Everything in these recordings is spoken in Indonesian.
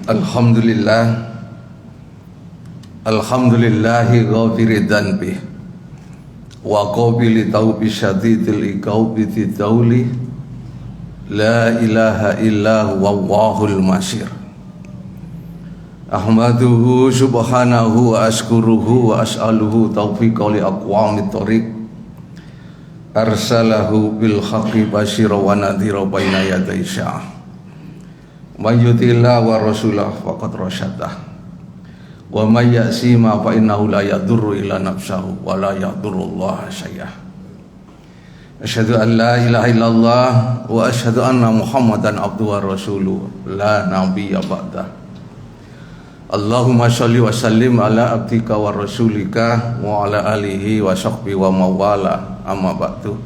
Alhamdulillah, alhamdulillahi ghafiri dhanbi wa qabili taubi syadidil iqabi tidawli la ilaha illa wallahul masir. Ahmaduhu subhanahu wa ashkuruhu wa as'aluhu taufiqa li aqwamit thoriq arsalahu bil haqqi basyira wa nadhira baina yaday sya'ah. Man yutillah wa rasulah faqad rasyadah wa may ya'sima fa innahu la yadurru illa nafsahu wa la yadurrullaha syai'ah. Asyhadu an la ilaha illallah wa asyhadu anna Muhammadan abduhu wa rasuluh la nabiyya ba'dah. Allahumma sholli wa sallim ala abdika wa rasulika wa ala alihi wa sahbihi wa mawala amma ba'du.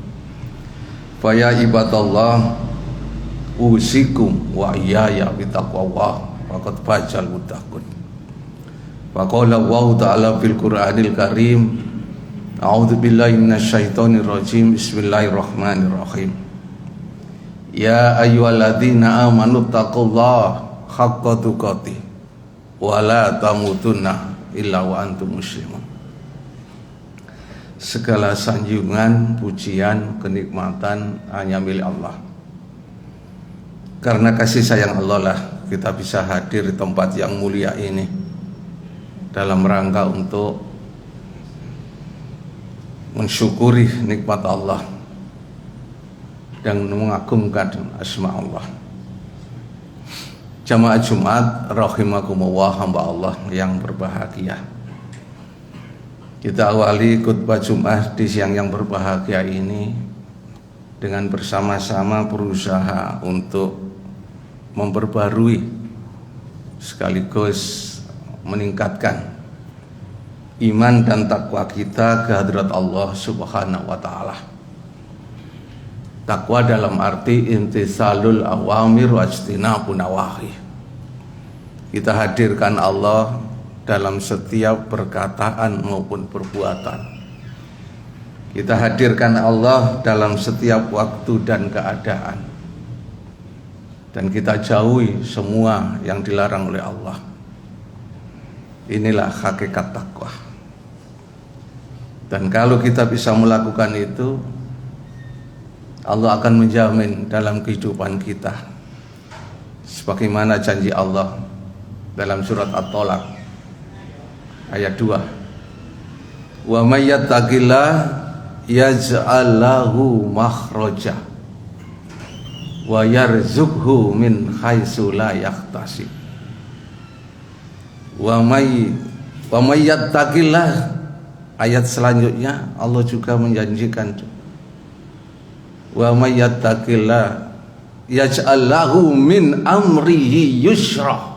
Fa ya ibadallah usikum wa iyaya bitaqwallah faqad fazal muttaqun. Wa qala Allah ta'ala fil Qur'anil Karim, a'udzu billahi minasyaitonir rajim, bismillahirrahmanirrahim. Ya ayyuhalladzina amanu taqullaha haqqa tuqatih wa la tamutunna illa wa antum muslimun. Segala sanjungan, pujian, kenikmatan hanya milik Allah. Karena kasih sayang Allah lah kita bisa hadir di tempat yang mulia ini dalam rangka untuk mensyukuri nikmat Allah dan mengagungkan asma Allah. Jamaah Jumat rahimakumullah, hamba Allah yang berbahagia. Kita awali khutbah Jumat di siang yang berbahagia ini dengan bersama-sama berusaha untuk memperbarui sekaligus meningkatkan iman dan takwa kita ke hadirat Allah Subhanahu wa taala. Takwa dalam arti imtisalul awamir wa ijtinabun nawahi. Kita hadirkan Allah dalam setiap perkataan maupun perbuatan. Kita hadirkan Allah dalam setiap waktu dan keadaan. Dan kita jauhi semua yang dilarang oleh Allah. Inilah hakikat takwa. Dan kalau kita bisa melakukan itu, Allah akan menjamin dalam kehidupan kita. Sebagaimana janji Allah dalam surat At-Tolaq ayat 2. Wa may yattaqillah yaj'al lahu makhraja wa yarzuqhu min haitsu la yahtasib. Wa may yattaqillah, ayat selanjutnya Allah juga menjanjikan, wa may yattaqillah yaj'al lahu min amrihi yusra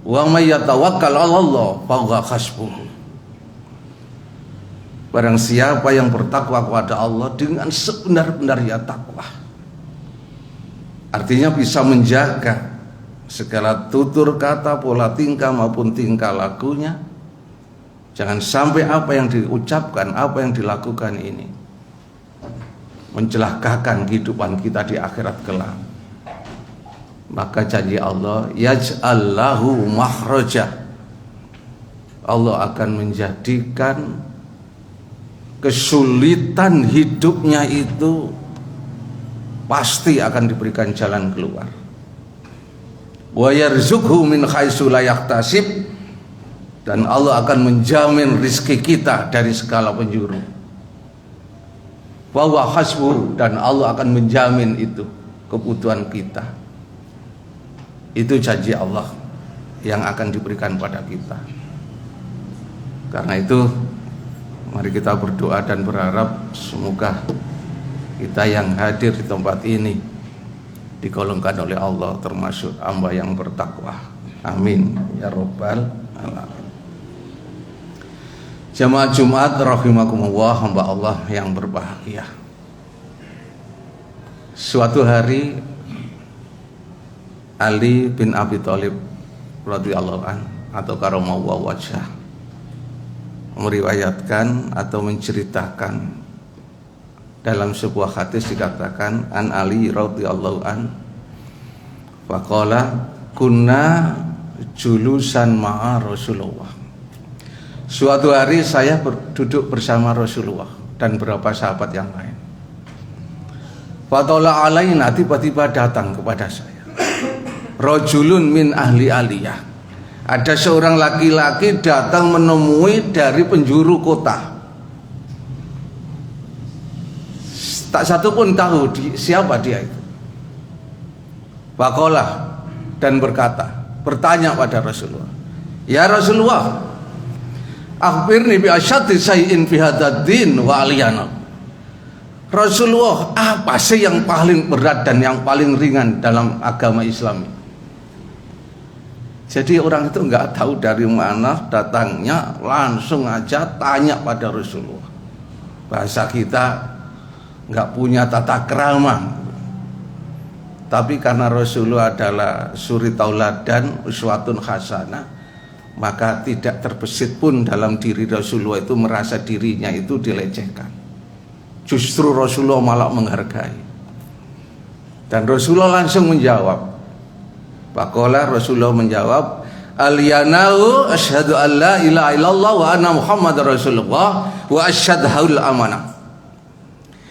wa may yatawakkal 'ala Allah fa huwa hasbuh. Barang siapa yang bertakwa kepada Allah dengan sebenar-benarnya takwa, artinya bisa menjaga segala tutur kata, pola tingkah maupun tingkah lakunya. Jangan sampai apa yang diucapkan, apa yang dilakukan ini mencelakakan kehidupan kita di akhirat kelak. Maka janji Allah, yaj'al lahu makhraja, Allah akan menjadikan kesulitan hidupnya itu pasti akan diberikan jalan keluar. Wa yarzuqhu min haitsu la yahtasib, dan Allah akan menjamin rizki kita dari segala penjuru. Wa huwa hasbuh, dan Allah akan menjamin itu kebutuhan kita. Itu janji Allah yang akan diberikan pada kita. Karena itu mari kita berdoa dan berharap semoga kita yang hadir di tempat ini digolongkan oleh Allah termasuk hamba yang bertakwa. Amin ya rabbal alamin. Jamaah Jumat rahimakumullah, hamba Allah yang berbahagia. Suatu hari Ali bin Abi Thalib radhiyallahu an atau karamallahu wajhah meriwayatkan atau menceritakan dalam sebuah hadis dikatakan an Ali radhiyallahu an Faqala kunna julusan ma'a Rasulullah. Suatu hari saya duduk bersama Rasulullah dan beberapa sahabat yang lain. Fatola alaina, tiba-tiba datang kepada saya rajulun min ahli aliyah. Ada seorang laki-laki datang menemui dari penjuru kota. Tak satu pun tahu siapa dia itu. Faqala, dan bertanya pada Rasulullah, ya Rasulullah, akhbirni bi asyaddi syai'in fi hadzal din wa aliyana. Rasulullah, apa sih yang paling berat dan yang paling ringan dalam agama Islam? Jadi orang itu nggak tahu dari mana datangnya, langsung aja tanya pada Rasulullah. Bahasa kita nggak punya tata krama, tapi karena Rasulullah adalah suri tauladan, uswatun hasanah, maka tidak terbesit pun dalam diri Rasulullah itu merasa dirinya itu dilecehkan. Justru Rasulullah malah menghargai. Dan Rasulullah langsung menjawab. Faqala, Rasulullah menjawab, alyanau asyhadu an la ilaha illallah wa anna muhammadar rasulullah wa asyhadul amanah.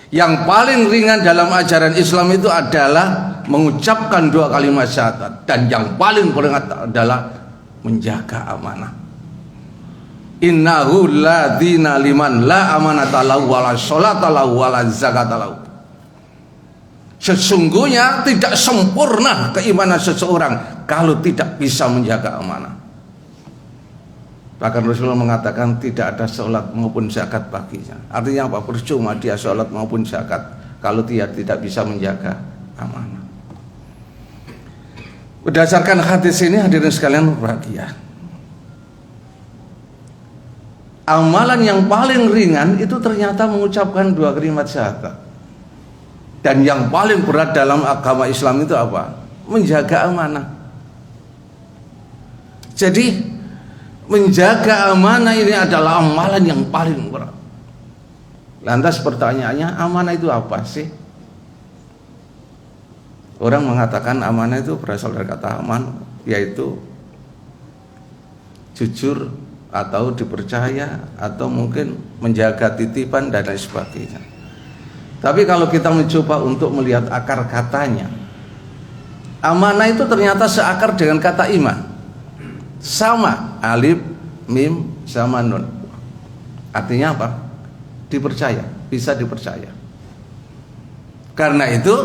Yang paling ringan dalam ajaran Islam itu adalah mengucapkan dua kalimat syahadat, dan yang paling berat adalah menjaga amanah. Innahu la dina liman la amanata lahu wa la sholata lahu wa la zakata lahu. Sesungguhnya tidak sempurna keimanan seseorang kalau tidak bisa menjaga amanah. Bahkan Rasulullah mengatakan tidak ada sholat maupun zakat baginya. Artinya apa? Percuma dia sholat maupun zakat kalau dia tidak bisa menjaga amanah. Berdasarkan hadis ini, hadirin sekalian berbahagia, amalan yang paling ringan itu ternyata mengucapkan dua kalimat syahadat. Dan yang paling berat dalam agama Islam itu apa? Menjaga amanah. Jadi menjaga amanah ini adalah amalan yang paling berat. Lantas pertanyaannya, amanah itu apa sih? Orang mengatakan amanah itu berasal dari kata aman, yaitu jujur atau dipercaya atau mungkin menjaga titipan dan lain sebagainya. Tapi kalau kita mencoba untuk melihat akar katanya, amanah itu ternyata seakar dengan kata iman. Sama, alif, mim, sama nun. Artinya apa? Dipercaya, bisa dipercaya. Karena itu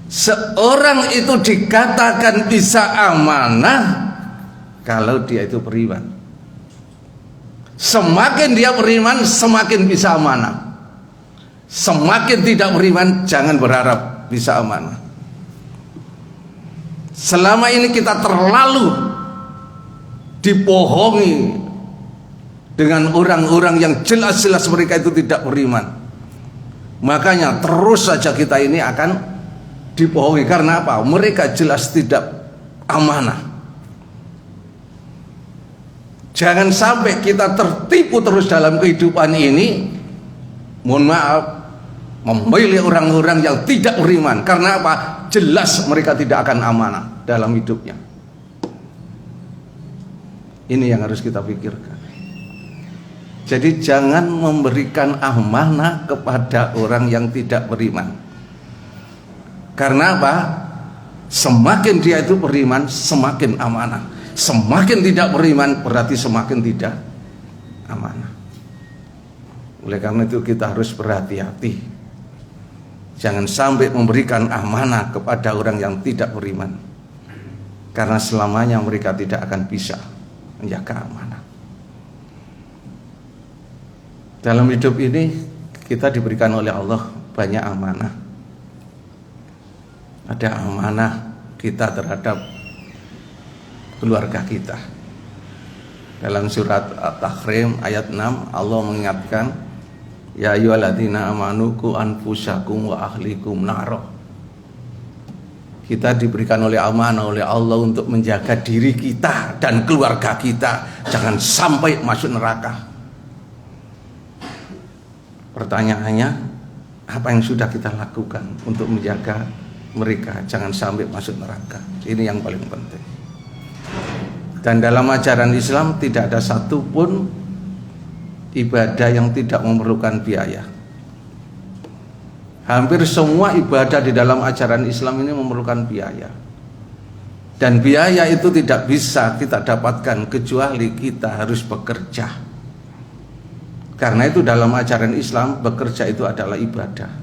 seorang itu dikatakan bisa amanah kalau dia itu beriman. Semakin dia beriman, semakin bisa amanah. Semakin tidak beriman, jangan berharap bisa amanah. Selama ini kita terlalu dibohongi dengan orang-orang yang jelas-jelas mereka itu tidak beriman. Makanya terus saja kita ini akan dibohongi. Karena apa? Mereka jelas tidak amanah. Jangan sampai kita tertipu terus dalam kehidupan ini. Mohon maaf, memilih orang-orang yang tidak beriman. Karena apa? Jelas mereka tidak akan amanah dalam hidupnya. Ini yang harus kita pikirkan. Jadi jangan memberikan amanah kepada orang yang tidak beriman. Karena apa? Semakin dia itu beriman, semakin amanah. Semakin tidak beriman berarti semakin tidak amanah. Oleh karena itu kita harus berhati-hati. Jangan sampai memberikan amanah kepada orang yang tidak beriman. Karena selamanya mereka tidak akan bisa menjaga amanah. Dalam hidup ini kita diberikan oleh Allah banyak amanah. Ada amanah kita terhadap keluarga kita. Dalam surat At-Tahrim ayat 6 Allah mengingatkan, ya ayyuhalladzina amanu qu anfusakum wa ahlikum naro. Kita diberikan oleh amanah oleh Allah untuk menjaga diri kita dan keluarga kita jangan sampai masuk neraka. Pertanyaannya, apa yang sudah kita lakukan untuk menjaga mereka jangan sampai masuk neraka. Ini yang paling penting. Dan dalam ajaran Islam tidak ada satupun ibadah yang tidak memerlukan biaya. Hampir semua ibadah di dalam ajaran Islam ini memerlukan biaya. Dan biaya itu tidak bisa kita dapatkan kecuali kita harus bekerja. Karena itu dalam ajaran Islam bekerja itu adalah ibadah.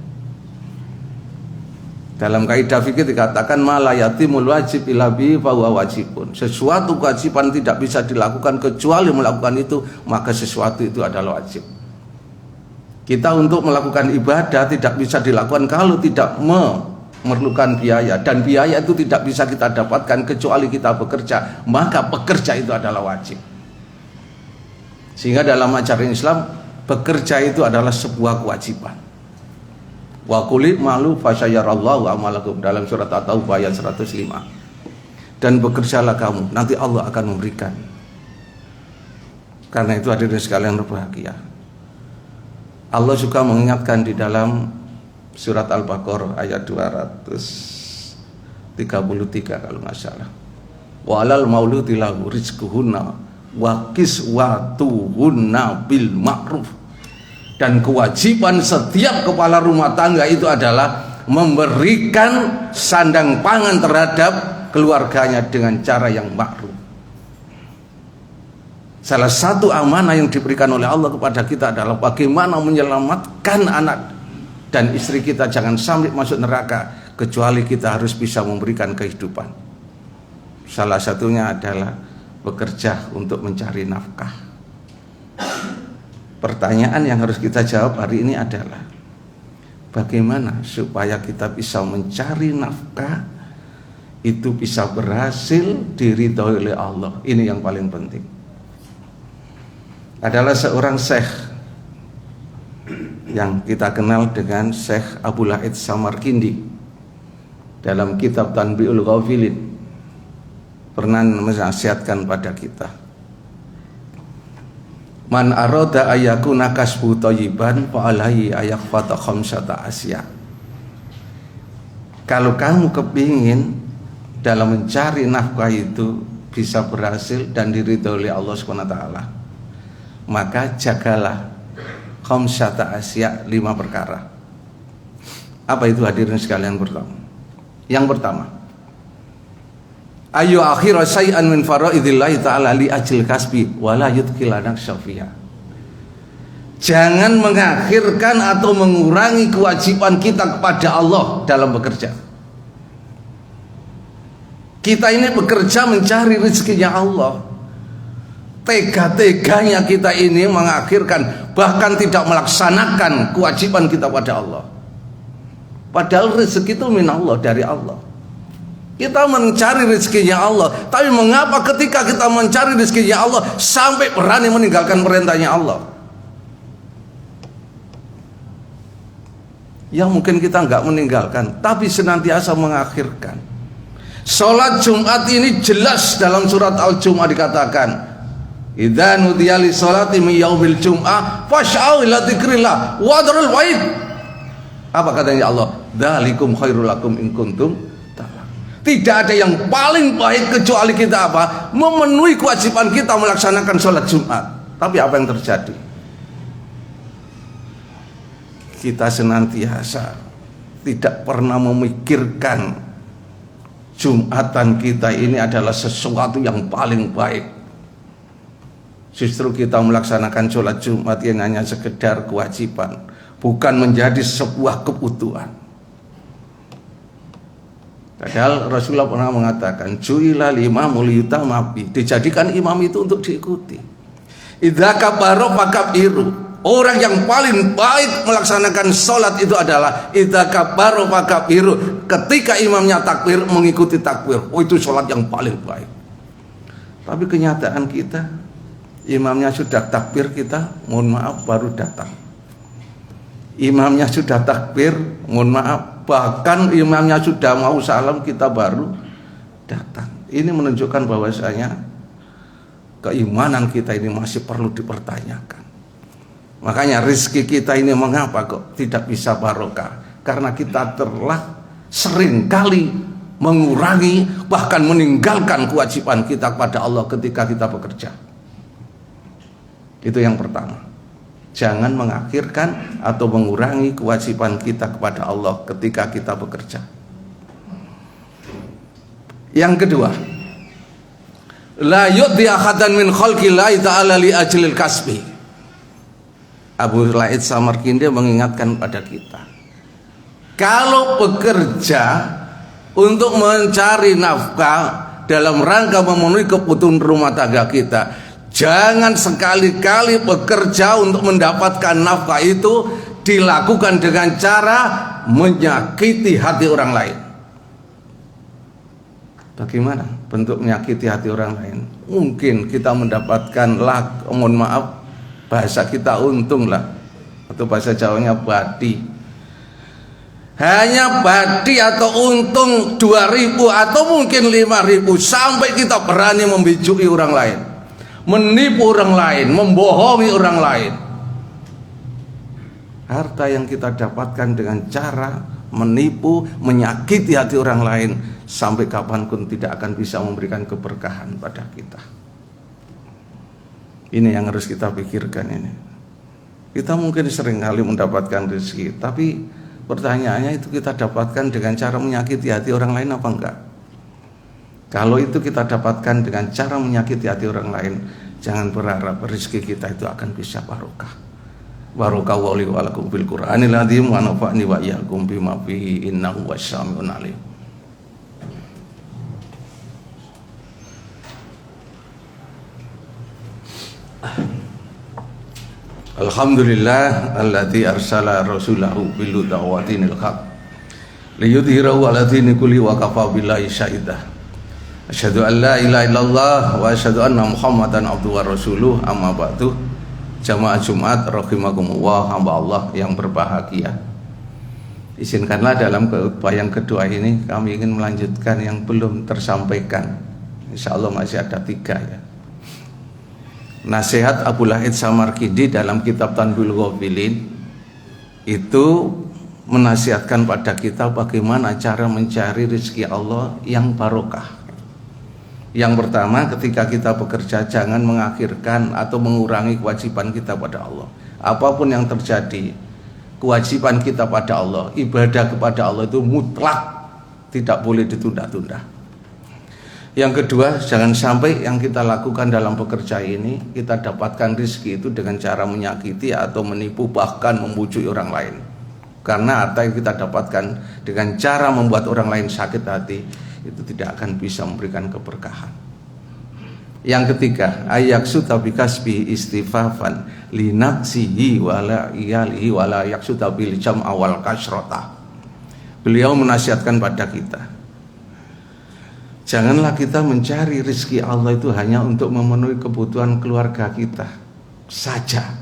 Dalam kaidah fikih dikatakan malayatimul wajib illa bi fa huwa wajibun. Sesuatu kewajiban tidak bisa dilakukan kecuali melakukan itu, maka sesuatu itu adalah wajib. Kita untuk melakukan ibadah tidak bisa dilakukan kalau tidak memerlukan biaya, dan biaya itu tidak bisa kita dapatkan kecuali kita bekerja, maka bekerja itu adalah wajib. Sehingga dalam ajaran Islam bekerja itu adalah sebuah kewajiban. Wa qul malu fasyarallahu amalakum, dalam surat At-Taubah ayat 105. Dan bekerjalah kamu, nanti Allah akan memberikan. Karena itu hadirin sekalian berbahagia, Allah juga mengingatkan di dalam surat Al-Baqarah ayat 233 kalau nggak salah. Wa alal mauludi lahu rizquhunna wa kiswatuhunna bil ma'ruf. Dan kewajiban setiap kepala rumah tangga itu adalah memberikan sandang pangan terhadap keluarganya dengan cara yang ma'ruf. Salah satu amanah yang diberikan oleh Allah kepada kita adalah bagaimana menyelamatkan anak dan istri kita jangan sampai masuk neraka, kecuali kita harus bisa memberikan kehidupan. Salah satunya adalah bekerja untuk mencari nafkah. Pertanyaan yang harus kita jawab hari ini adalah bagaimana supaya kita bisa mencari nafkah itu bisa berhasil diridhoi oleh Allah. Ini yang paling penting. Adalah seorang syekh yang kita kenal dengan Syekh Abu Laid Samarkindi. Dalam kitab Tanbi'ul Ghafilin pernah menasihatkan pada kita, man arada ayakuna kasbu thayyiban fa alaihi ayaqfata khamsata asya. Kalau kamu kepingin dalam mencari nafkah itu bisa berhasil dan diridhoi oleh Allah SWT, maka jagalah khamsata asya, 5 perkara. Apa itu hadirin sekalian pertama? Yang pertama, ayu akhira syai'an min faraidillahi ta'ala li ajil kasbi wala yudkhilanak syafiya. Jangan mengakhirkan atau mengurangi kewajiban kita kepada Allah dalam bekerja. Kita ini bekerja mencari rezekinya Allah. Tega-teganya kita ini mengakhirkan, bahkan tidak melaksanakan kewajiban kita pada Allah. Padahal rezeki itu min Allah, dari Allah. Kita mencari rezekinya Allah, tapi mengapa ketika kita mencari rezekinya Allah sampai berani meninggalkan perintahnya Allah? Yang mungkin kita nggak meninggalkan, tapi senantiasa mengakhirkan. Sholat Jumat ini jelas dalam surat Al-Jum'ah dikatakan, idza nudiya lis sholati min yaumil jum'ah fas'au ila dzikrillah wa dzarul bait. Apa katanya Allah? Dzalikum khairul lakum in kuntum. Tidak ada yang paling baik kecuali kita apa? Memenuhi kewajiban kita melaksanakan sholat Jumat. Tapi apa yang terjadi? Kita senantiasa tidak pernah memikirkan Jumatan kita ini adalah sesuatu yang paling baik. Justru kita melaksanakan sholat Jumat yang hanya sekedar kewajiban, bukan menjadi sebuah kebutuhan. Padahal Rasulullah pernah mengatakan, ju'ilal imamu liyutama bi, dijadikan imam itu untuk diikuti. Idza kabaro fakabiru. Orang yang paling baik melaksanakan sholat itu adalah idza kabaro fakabiru. Ketika imamnya takbir, mengikuti takbir. Oh, itu sholat yang paling baik. Tapi kenyataan kita, imamnya sudah takbir, kita mohon maaf baru datang. Imamnya sudah takbir, mohon maaf, bahkan imamnya sudah mau salam, kita baru datang. Ini menunjukkan bahwasanya keimanan kita ini masih perlu dipertanyakan. Makanya rezeki kita ini mengapa kok tidak bisa barokah? Karena kita telah seringkali mengurangi bahkan meninggalkan kewajiban kita kepada Allah ketika kita bekerja. Itu yang pertama. Jangan mengakhirkan atau mengurangi kewajiban kita kepada Allah ketika kita bekerja. Yang kedua, la yu'ti ahadan min khalqillahi ta'ala li ajlil kasbi. Abu Laid Samarkindi mengingatkan pada kita, kalau bekerja untuk mencari nafkah dalam rangka memenuhi kebutuhan rumah tangga kita, jangan sekali-kali bekerja untuk mendapatkan nafkah itu dilakukan dengan cara menyakiti hati orang lain. Bagaimana bentuk menyakiti hati orang lain? Mungkin kita mendapatkan mohon maaf, bahasa kita untung lah, atau bahasa Jawanya badi. Hanya badi atau untung 2.000 atau mungkin 5.000 sampai kita berani membijui orang lain, menipu orang lain, membohongi orang lain. Harta yang kita dapatkan dengan cara menipu, menyakiti hati orang lain, sampai kapanpun tidak akan bisa memberikan keberkahan pada kita. Ini yang harus kita pikirkan ini. Kita mungkin seringkali mendapatkan rezeki, tapi pertanyaannya itu kita dapatkan dengan cara menyakiti hati orang lain apa enggak? Kalau itu kita dapatkan dengan cara menyakiti hati orang lain, jangan berharap rezeki kita itu akan bisa barokah. Barokah wali walakum bil Qur'anil azim wa nafa'ni wa iyyakum bima fihi innahu wasyami'un alim. Alhamdulillah alladzi arsala rasulahu bil huda wa dinil haq liyudhhirahu 'ala dini kulli wa kafa billahi syahida. Asyhadu an la ilaha illallah wa asyhadu anna Muhammadan abduhu wa rasuluh. Amma ba'du. Jamaah Jumat rahimakumullah, hamba Allah yang berbahagia. Izinkanlah dalam khutbah yang kedua ini kami ingin melanjutkan yang belum tersampaikan. Insya Allah masih ada 3 ya. Nasihat Abu Laid Samarkindi dalam kitab Tanbihul Ghafilin itu menasihatkan pada kita bagaimana cara mencari rezeki Allah yang barokah. Yang pertama, ketika kita bekerja jangan mengakhirkan atau mengurangi kewajiban kita pada Allah. Apapun yang terjadi, kewajiban kita pada Allah, ibadah kepada Allah itu mutlak, tidak boleh ditunda-tunda. Yang kedua, jangan sampai yang kita lakukan dalam bekerja ini kita dapatkan rezeki itu dengan cara menyakiti atau menipu, bahkan membujuk orang lain. Karena harta yang kita dapatkan dengan cara membuat orang lain sakit hati itu tidak akan bisa memberikan keberkahan. Yang ketiga, ayaksuta bikasbi istifafan linafsihi wala iyalihi wala yaksuta bil jam' awal kasrota. Beliau menasihatkan pada kita, janganlah kita mencari rezeki Allah itu hanya untuk memenuhi kebutuhan keluarga kita saja,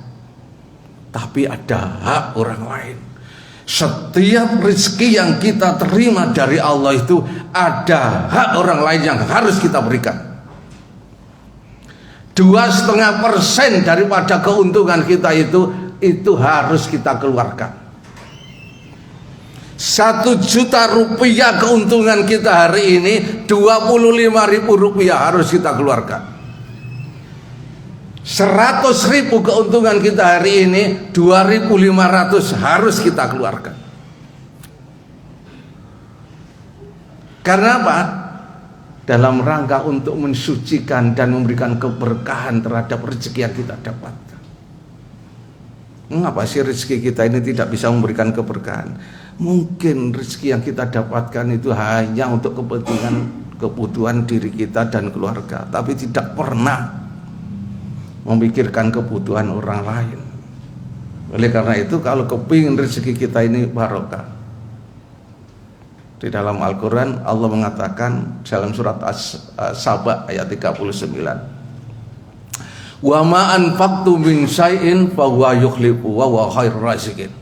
tapi ada hak orang lain. Setiap rezeki yang kita terima dari Allah itu ada hak orang lain yang harus kita berikan. 2,5% daripada keuntungan kita itu harus kita keluarkan. 1 juta rupiah keuntungan kita hari ini, 25.000 rupiah harus kita keluarkan. 100.000 keuntungan kita hari ini, 2.500 harus kita keluarkan. Karena apa? Dalam rangka untuk mensucikan dan memberikan keberkahan terhadap rezeki yang kita dapatkan. Mengapa sih rezeki kita ini tidak bisa memberikan keberkahan? Mungkin rezeki yang kita dapatkan itu hanya untuk kebutuhan diri kita dan keluarga, tapi tidak pernah memikirkan kebutuhan orang lain. Oleh karena itu, kalau kepingin rezeki kita ini barokah, di dalam Al-Quran Allah mengatakan dalam surat As-Saba ayat 39, wa ma anfaqtu min syai'in fa huwa yukhlifu wa huwa khairur raziqin.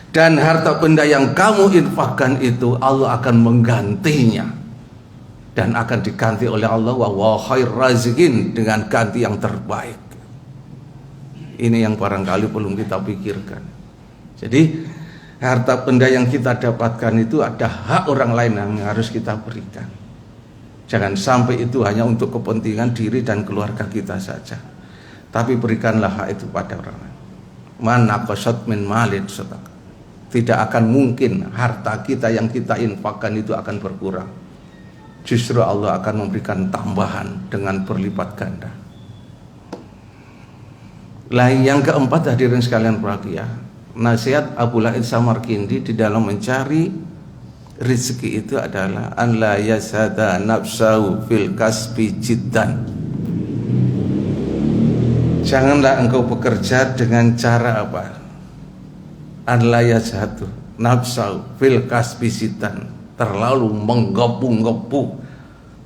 Dan harta benda yang kamu infakkan itu Allah akan menggantinya, dan akan diganti oleh Allah wa huwa khairur raziqin, dengan ganti yang terbaik. Ini yang barangkali belum kita pikirkan. Jadi Harta benda yang kita dapatkan itu ada hak orang lain yang harus kita berikan. Jangan sampai itu hanya untuk kepentingan diri dan keluarga kita saja, tapi berikanlah hak itu pada orang lain. Man naqasat min malin sadaqah. Tidak akan mungkin harta kita yang kita infakkan itu akan berkurang. Justru Allah akan memberikan tambahan dengan berlipat ganda. Lah yang keempat, hadirin sekalian berbahagia, nasihat Abu Laid Samarkindi di dalam mencari rezeki itu adalah an la yasada nafsahu fil kasbi jiddan. Janganlah engkau bekerja dengan cara apa? An la yasadu nafsahu fil kasbi jiddan, terlalu menggebu-gebu,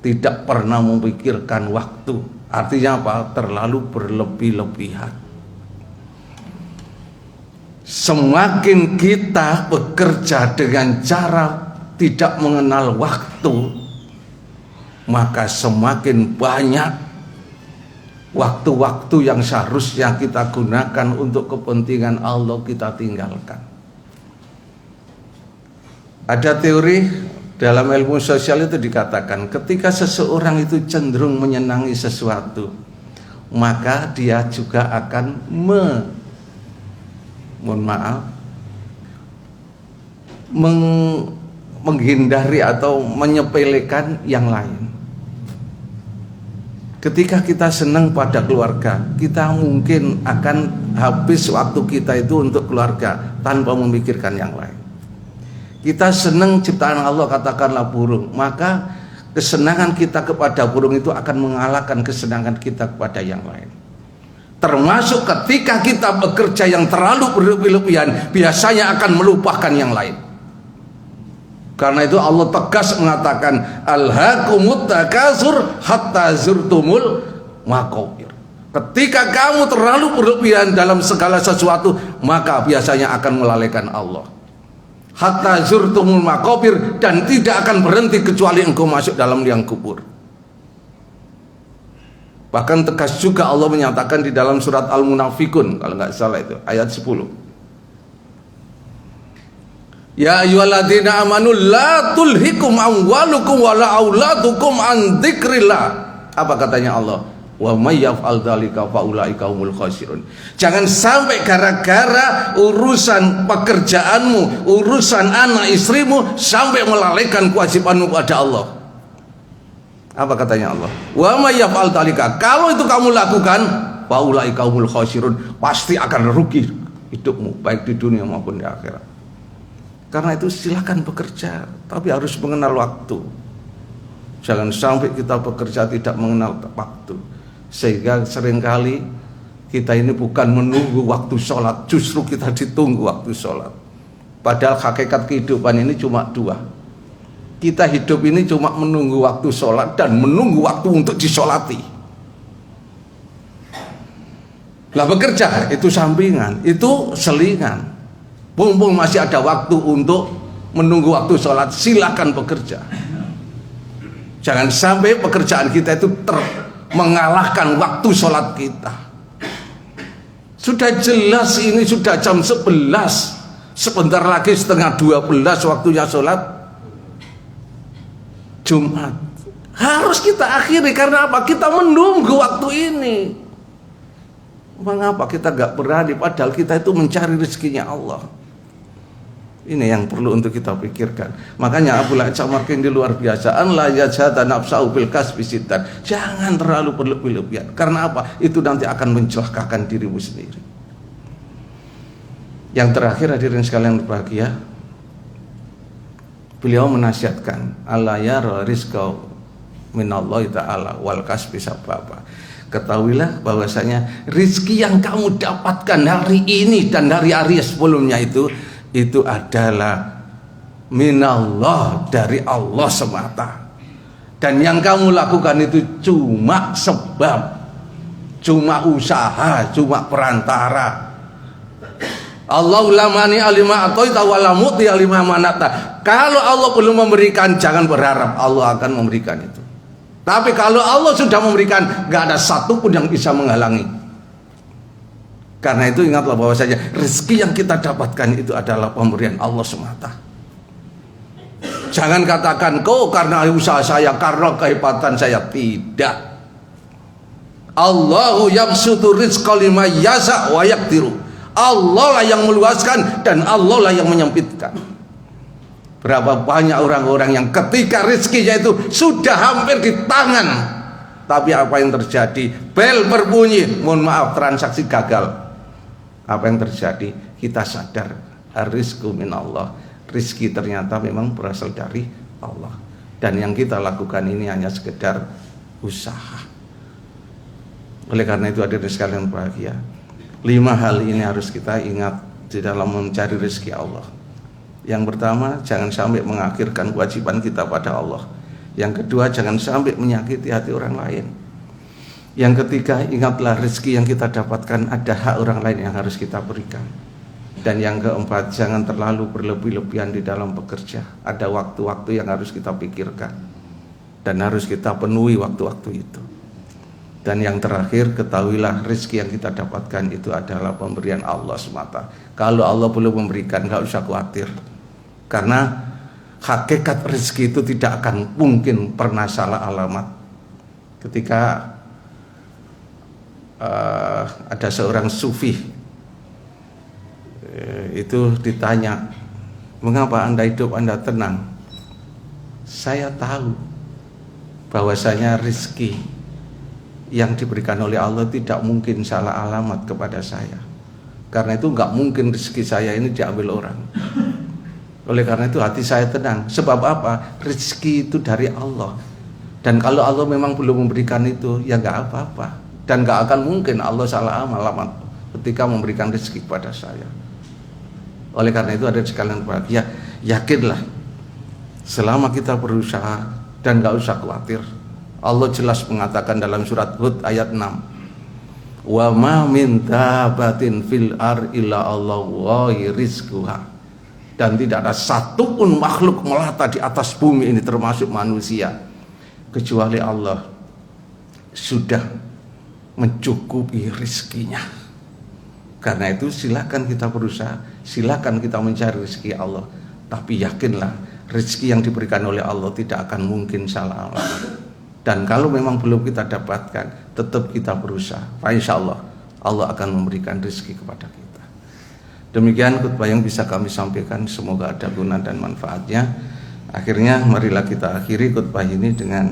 tidak pernah memikirkan waktu. Artinya apa? Terlalu berlebih-lebihan. Semakin kita bekerja dengan cara tidak mengenal waktu, maka semakin banyak waktu-waktu yang seharusnya kita gunakan untuk kepentingan Allah kita tinggalkan. Ada teori dalam ilmu sosial itu dikatakan, ketika seseorang itu cenderung menyenangi sesuatu, maka dia juga akan menghindari atau menyepelekan yang lain. Ketika kita senang pada keluarga, kita mungkin akan habis waktu kita itu untuk keluarga tanpa memikirkan yang lain. Kita senang ciptaan Allah, katakanlah burung, maka kesenangan kita kepada burung itu akan mengalahkan kesenangan kita kepada yang lain. Termasuk ketika kita bekerja yang terlalu berlebihan, biasanya akan melupakan yang lain. Karena itu Allah tegas mengatakan, alhaakumut takatsur hatta zurtumul maqabir. Ketika kamu terlalu berlebihan dalam segala sesuatu, maka biasanya akan melalaikan Allah. Hatta zurtumul maqabir, dan tidak akan berhenti kecuali engkau masuk dalam liang kubur. Bahkan tegas juga Allah menyatakan di dalam surat Al-Munafikun, kalau nggak salah itu ayat 10. Ya ayyuhalladzina amanu la tulhikum amwalukum wala auladukum an dzikrillah. Apa katanya Allah? Wa may yaf'al dzalika fa ulaika humul khasirun. Jangan sampai gara-gara urusan pekerjaanmu, urusan anak istrimu, sampai melalaikan kewajibanmu pada Allah. Apa katanya Allah? Wa may yaf'al dzalika. Kalau itu kamu lakukan, fa ulaika humul khasirun, pasti akan rugi hidupmu baik di dunia maupun di akhirat. Karena itu silakan bekerja, tapi harus mengenal waktu. Jangan sampai kita bekerja tidak mengenal waktu, sehingga seringkali kita ini bukan menunggu waktu sholat, justru kita ditunggu waktu sholat. Padahal hakikat kehidupan ini cuma dua. Kita hidup ini cuma menunggu waktu sholat dan menunggu waktu untuk disolati. Lah bekerja itu sampingan, itu selingan. Mumpung masih ada waktu untuk menunggu waktu sholat, silakan bekerja. Jangan sampai pekerjaan kita itu mengalahkan waktu sholat kita. Sudah jelas ini sudah jam 11, sebentar lagi setengah 12 waktunya sholat Jumat. Harus kita akhiri, karena apa? Kita menunggu waktu ini. Mengapa kita gak berani, padahal kita itu mencari rezekinya Allah? Ini yang perlu untuk kita pikirkan. Makanya Abu Laid Samarkindi luar biasa. An la yajhada nafsahu bil kasbi siddan. Jangan terlalu berlebihan. Karena apa? Itu nanti akan mencelakakan dirimu sendiri. Yang terakhir, hadirin sekalian berbahagia, beliau menasihatkan alla yara rizqa minallahi ta'ala wal kasbi sababa. Ketahuilah bahwasanya rizki yang kamu dapatkan hari ini dan hari-hari sebelumnya itu adalah minallah, dari Allah semata. Dan yang kamu lakukan itu cuma sebab, cuma usaha, cuma perantara. Allahu lamani alima atoita walamuti alima manata. Kalau Allah belum memberikan, jangan berharap Allah akan memberikan itu. Tapi kalau Allah sudah memberikan, gak ada satupun yang bisa menghalangi. Karena itu ingatlah bahwasanya rezeki yang kita dapatkan itu adalah pemberian Allah semata. Jangan katakan kau karena usaha saya, karena kehebatan saya. Tidak. Allahu yabsutu rizqa liman yasha wa yaqdiru. Allah lah yang meluaskan dan Allah lah yang menyempitkan. Berapa banyak orang-orang yang ketika rezekinya itu sudah hampir di tangan, tapi apa yang terjadi? Bel berbunyi, mohon maaf, transaksi gagal. Apa yang terjadi? Kita sadar, rizqu min Allah. Rizki ternyata memang berasal dari Allah. Dan yang kita lakukan ini hanya sekedar usaha. Oleh karena itu hadirin sekalian bahagia, 5 hal ini harus kita ingat di dalam mencari rezeki Allah. Yang pertama, jangan sampai mengakhirkan kewajiban kita pada Allah. Yang kedua, jangan sampai menyakiti hati orang lain. Yang ketiga, ingatlah rezeki yang kita dapatkan ada hak orang lain yang harus kita berikan. Dan yang keempat, jangan terlalu berlebih-lebihan di dalam bekerja. Ada waktu-waktu yang harus kita pikirkan dan harus kita penuhi waktu-waktu itu. Dan yang terakhir, ketahuilah rezeki yang kita dapatkan itu adalah pemberian Allah semata. Kalau Allah belum memberikan, gak usah khawatir. Karena hakikat rezeki itu tidak akan mungkin pernah salah alamat. Ketika ada seorang sufi itu ditanya, mengapa Anda hidup Anda tenang? Saya tahu bahwasanya rezeki yang diberikan oleh Allah tidak mungkin salah alamat kepada saya. Karena itu nggak mungkin rezeki saya ini diambil orang. Oleh karena itu hati saya tenang. Sebab apa? Rezeki itu dari Allah. Dan kalau Allah memang belum memberikan itu, ya nggak apa-apa. Dan nggak akan mungkin Allah salah alamat ketika memberikan rezeki kepada saya. Oleh karena itu ada sekalian bahagia, yakinlah selama kita berusaha dan nggak usah khawatir. Allah jelas mengatakan dalam surat Hud ayat 6, wa ma min dabatin fil ar illa Allahu rizquha. Dan tidak ada satupun makhluk melata di atas bumi ini termasuk manusia kecuali Allah sudah mencukupi rizkinya. Karena itu silakan kita berusaha, silakan kita mencari rezeki Allah, tapi yakinlah rezeki yang diberikan oleh Allah tidak akan mungkin salah alamat. Dan kalau memang belum kita dapatkan, tetap kita berusaha. Insya Allah Allah akan memberikan rezeki kepada kita. Demikian khutbah yang bisa kami sampaikan, semoga ada guna dan manfaatnya. Akhirnya marilah kita akhiri khutbah ini dengan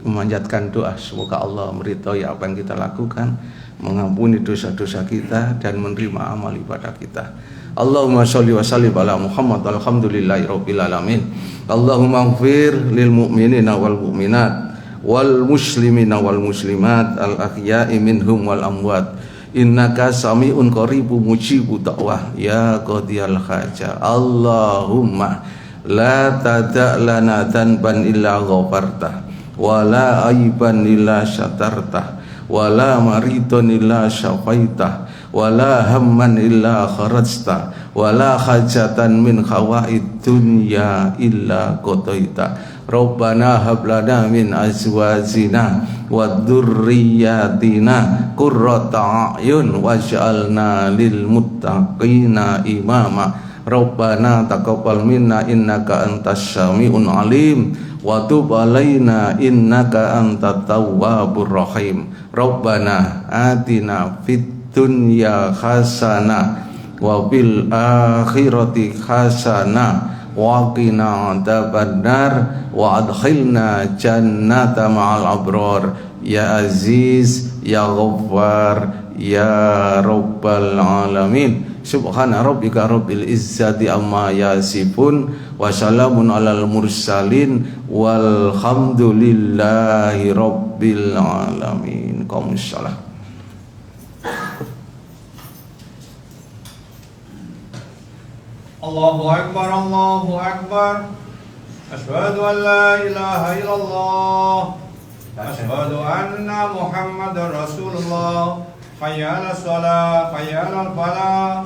memanjatkan doa, semoga Allah meridhai apa yang kita lakukan, mengampuni dosa-dosa kita dan menerima amal ibadah kita. Allahumma sholli wa sallim ala Muhammad alhamdulillahi rabbil alamin. Allahumma ighfir lil mu'minina wal mu'minat wal muslimina wal muslimat al ahya'i minhum wal amwat. Innaka sami'un qaribun mujibud da'wah ya qadiyal haja. Allahumma la tada' lana dhanban illa ghafartah wa la aiban illa syatartah wa la maridun illa syafaitah wa la hamman illa kharajta wa la hajatan min khawaid dunya illa qadaita. Rabbana hab lana min azwajina wa dzurriyyatina qurrata a'yun waj'alna lil muttaqina imama. Rabbana taqabbal minna innaka antas syami'un alim wa tub alaina innaka antat tawwabur rahim. Rabbana atina fid dunya hasanah wa fil akhirati hasanah wa qina adzabannar wa adkhilna jannata ma'al abrar ya aziz ya ghaffar ya rabbal alamin. Subhana rabbika rabbil izzati amma yasifun wa salamun alal mursalin walhamdulillahi rabbil alamin. Qamussalam. Allahu Akbar, Allahu Akbar. Asyhadu an la ilaha illallah. Asyhadu anna Muhammadar Rasulullah. Hayya 'alas shalah, hayya 'alal falah.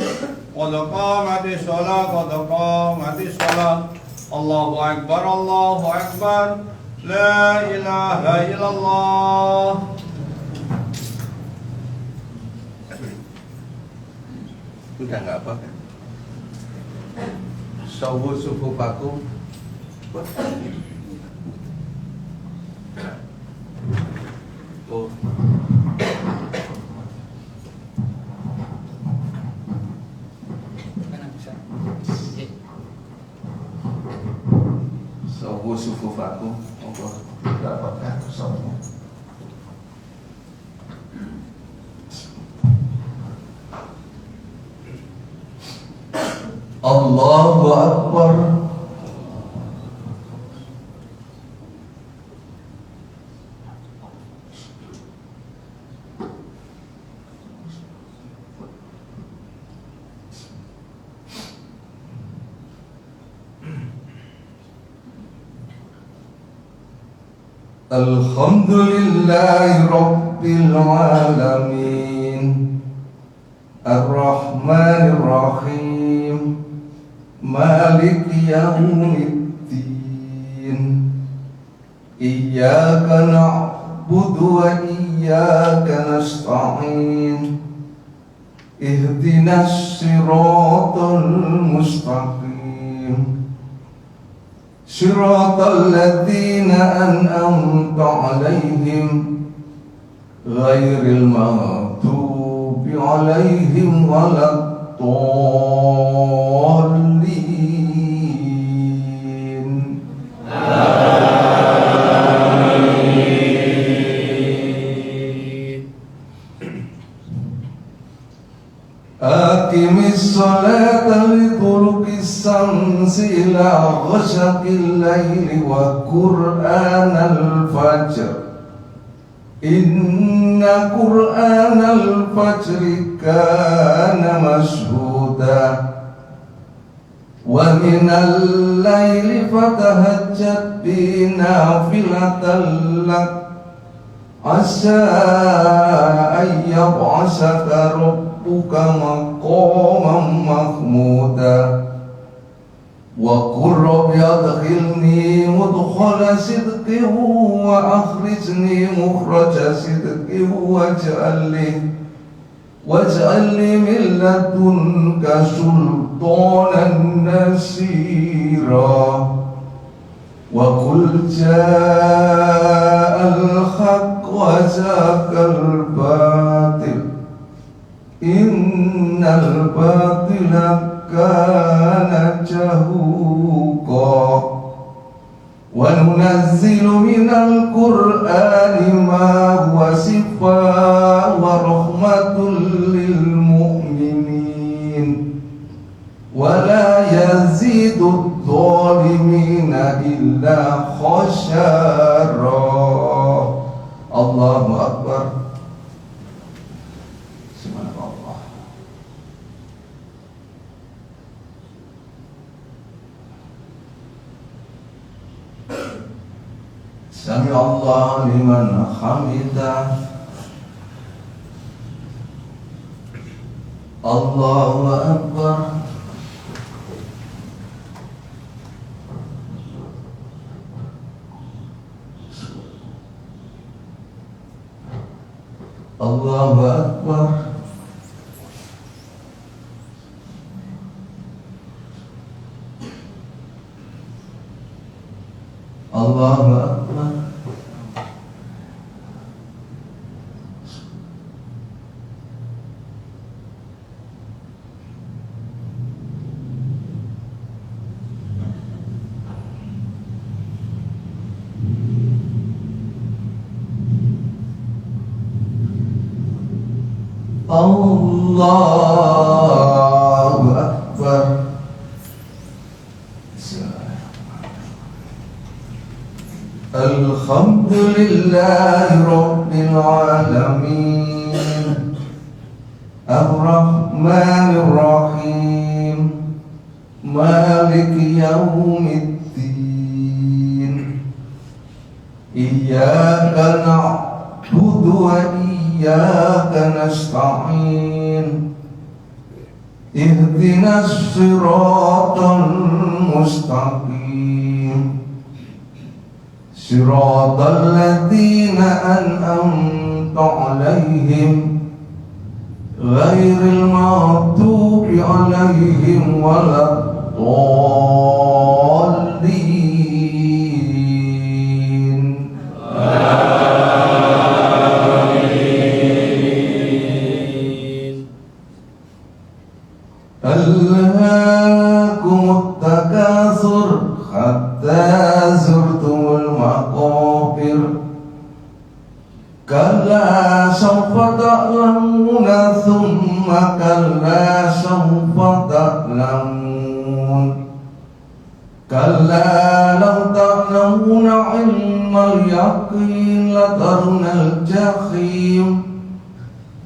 Qad qamatis shalah, qad qamatis shalah. Allahu Akbar, Allahu Akbar. La ilaha illallah. Udah nggak apa kan? Sawu sufufakum. Oh. Sawu sufufakum. Allah dapatkan semua. Allahu Akbar. Alhamdulillahi Rabbil Alamin Ar-Rahmanir Rahim Maliki Yawmiddin Iyyaka na'budu wa iyyaka nasta'in Ihdinas siratal mustaqim Siratal ladzina an'amta 'alaihim ghairil maghdubi 'alaihim waladdallin. Aqimis salata liduluqis samsi ila ghasaqil laili wa qur'anal fajr Inna qur'anal fajri kana mashhuda Wa minal laili fatahajjad bi nafilatan lak Asa ayyab'asaka rabbuka maqaman mahmuda Wa qur rabbi adkhilni mudkhala sidqin wa akhrijni mukhraja sidqin waj'al li min ladunka sultanan nasira Wa qul ja'al haqq wa zaqal batil Innal batila kana jahuqa Wa nunazzilu minal qur'ani ma huwa shifaa wa rahmatul lil mu'minin Wa la yazidu adh-dhalimina illa khasara Allahu Akbar. Subhanallah. Sami Allah liman hamidah. Allahu Akbar. Allahu Akbar. Allahu Akbar. Allahu Akbar. Alhamdulillahi Rabbil Alamin Ar-Rahmanir Rahim Maliki Yawmiddin Iyyaka na'budu wa iyyaka nasta'in Ihdinas siratal mustaqim Siratal ladzina an'amta 'alaihim ghairil maghdubi 'alaihim waladdallin. Alhaakumut takatsur hatta zurtumul maqabir. Kalla sawfa ta'lamuna thumma kalla sawfa ta'lamun. Kalla law ta'lamuna 'ilmal yaqin latarawunal jahim.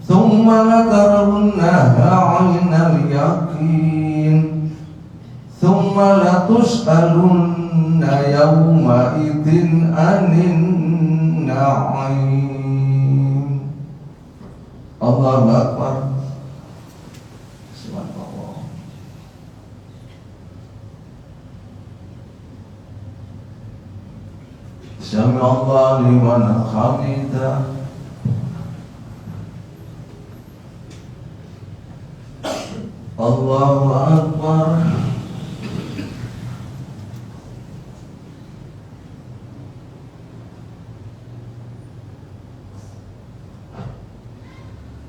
Thumma latarawunnaha 'ainal yaqin. Thumma latus'alunna yawma idzin 'anin na'im. Allahu Akbar. Subhanallah. Sami Allah liman hamidah. Allahu Akbar.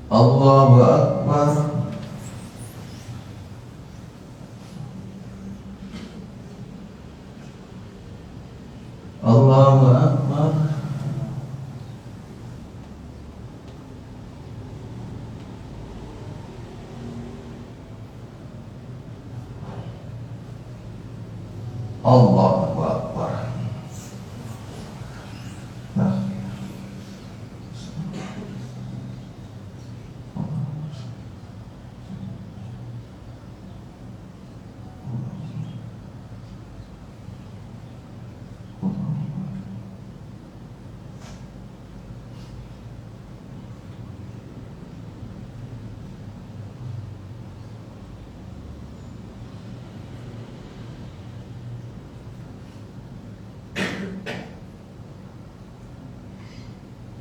Allahu Akbar. Allahu Akbar. Allahu Akbar.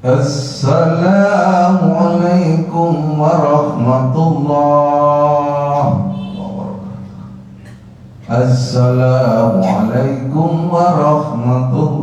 Assalamualaikum warahmatullahi wabarakatuh. Assalamualaikum warahmatullahi